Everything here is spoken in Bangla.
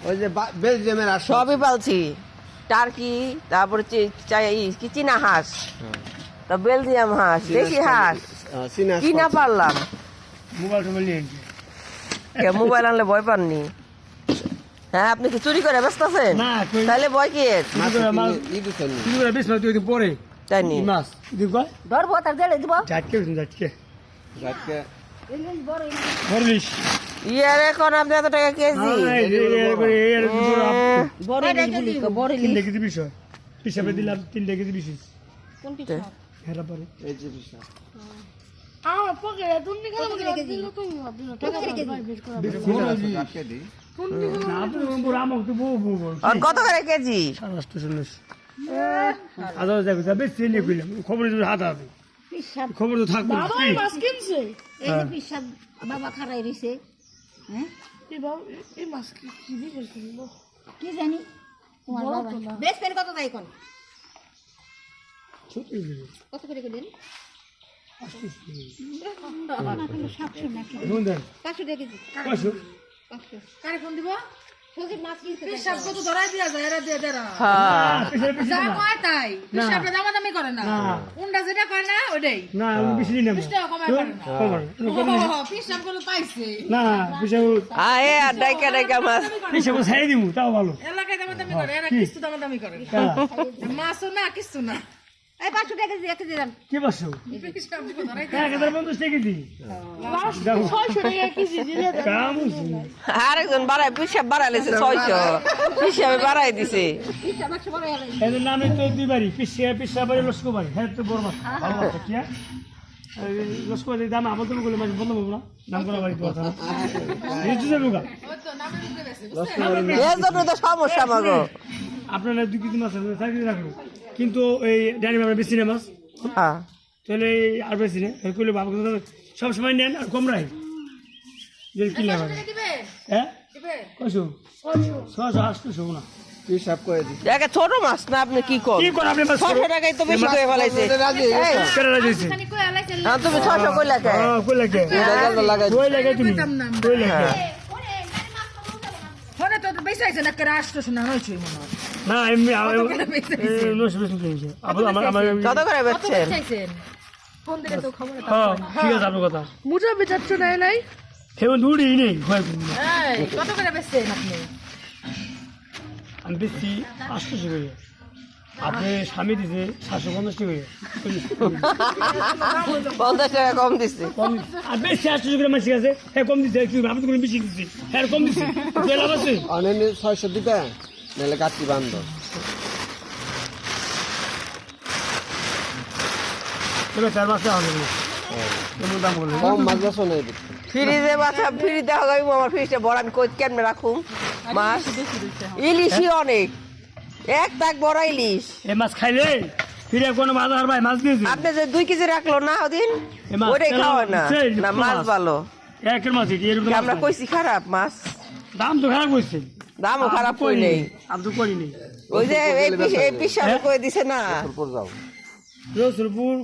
ওই যে বেলজিয়ামের আর সবই পালছি, টার্কি, তারপরে কি চীনা হাঁস, তা বেলজিয়াম হাঁস, দেশি হাঁস কি না পারলাম। মোবাইল আনলে ভয় পাননি? হ্যাঁ, আপনি কি চুরি করে ব্যস্ত আছেন? তাহলে ভয় কি পরে তাই নি? ধরবো তার জেলে দিব। ইয়ার এখন আপনি এত টাকা কেজি? কত করে কেজি? খবর হাত হবে, খবর তো থাকবে। বাবা খারাই রয়েছে, কি জানি বেচবেন কত? তাই কোন কত করে গেলেন? 700 নাকি 500 টাকা কেজি। কারে ফোন দিব? ফকির মাছ কিনতে হিসাব কত ধরাই দিয়া যায়, এরা দিয়ে দেরা যা কয় তাই হিসাবটা দামাদামি করে না, উন্ডা যেটা কয় না ওইটাই না, বেশি দিন না, 20 টাকা কমায় করে না, হিসাব করে পাইছে না, হিসাব আয় আর ডাইকা ডাইকা মাছ হিসাব ছাই দিমু তাও ভালো। এলাকায় দামাদামি করে, এরা কিছু দামাদামি করে, মাছও না কিছু না। এই 500 টাকা কেজি, 1 কেজি দেন। কি বসো? হিসাব করে ধরাই 1050 টাকা কেজি, 600 টাকা কেজি দিলে কাম হইছে। আরেকজন বাড়ায় হিসাব বাড়াইছে 600, হিসাবে বাড়াই দিছে। হিসাব 100 বড় হলো। এদের নামে তো দুইবারই পিসা বাড়ি লস্কো বাড়ি, হ্যাঁ তো বড় মাছ ভালো মাছ কি লস্কো বাড়ির দাম আমাদের বলে মাছ বন্ধ করবো না, নাম করা বাড়ি কথা এর জন্য তো সমস্যা মাগো। আপনারা 2 কেজি মাছ 4 কেজি রাখলো, কিন্তু এই ডাইনি আমরা বেশি না মাছ, হ্যাঁ তাহলে আর বেশি না করলে বাবা সব সময় নেন আর কম রাখ যে কি লাগে। হ্যাঁ কইছো 600 800 না হিসাব করে দিই। দেখে ছোট মাছ না, আপনি কি করেন? কি করেন আপনি? 600 টাকাই তো বেশি করে ফেলাইছে। কেন রাজিছে? হ্যাঁ, তুমি 600 কইলা কে? কই লাগে কই লাগে তুমি কই লাগে ফোনে তো বেশি আইছে না, করে 800 শোনা হইছে মনে হয় না, এমনি আমার কত করে বেচছেন? ফোন দিলে তো খবর হ্যাঁ ঠিক আছে আপনার কথা। মুজা বেচাচ্ছ নাই হেমন দূরই নেই ভয় করুন না। এই কত করে বেচছেন আপনি? আমি বেশি 800 করে, আপনি স্বামী দিছে 750 করে, 50 টাকা কম দিচ্ছে। আর বেশি 800 করে মাছ আছে, হ্যাঁ কম দিচ্ছে, কি আপনি কোনো বেশি দিচ্ছে, হ্যাঁ কম দিচ্ছে, লাভ আছে অনেক 600 দিবে নাহলে কাটি বান্ধ তবে 4 মাসে হবে না এমন দাম বলে কম মাছ বেছো নাই। ফ্রিজে বাছা ফ্রিজে হগাই আমার ফ্রিজে বড় আমি কই কেমনে রাখুম মাছ? ইলিশই অনেক, এক তাক বড় ইলিশ। এই মাছ খাইলে ফিরে কোনো মাছ আর ভাই মাছ দিয়েছে আপনি যে 2 কেজি রাখলো না ওদিন, মাছ ওটাই খাওয়া না সেই না, মাছ ভালো। একের মাছ এরকম আমরা কইছি খারাপ মাছ? দাম তো খারাপ হইছে, দামও খারাপ কই নেই, আমি তো করিনি। ওই যে এই পিস কই দিছে না। যাও রসুলপুর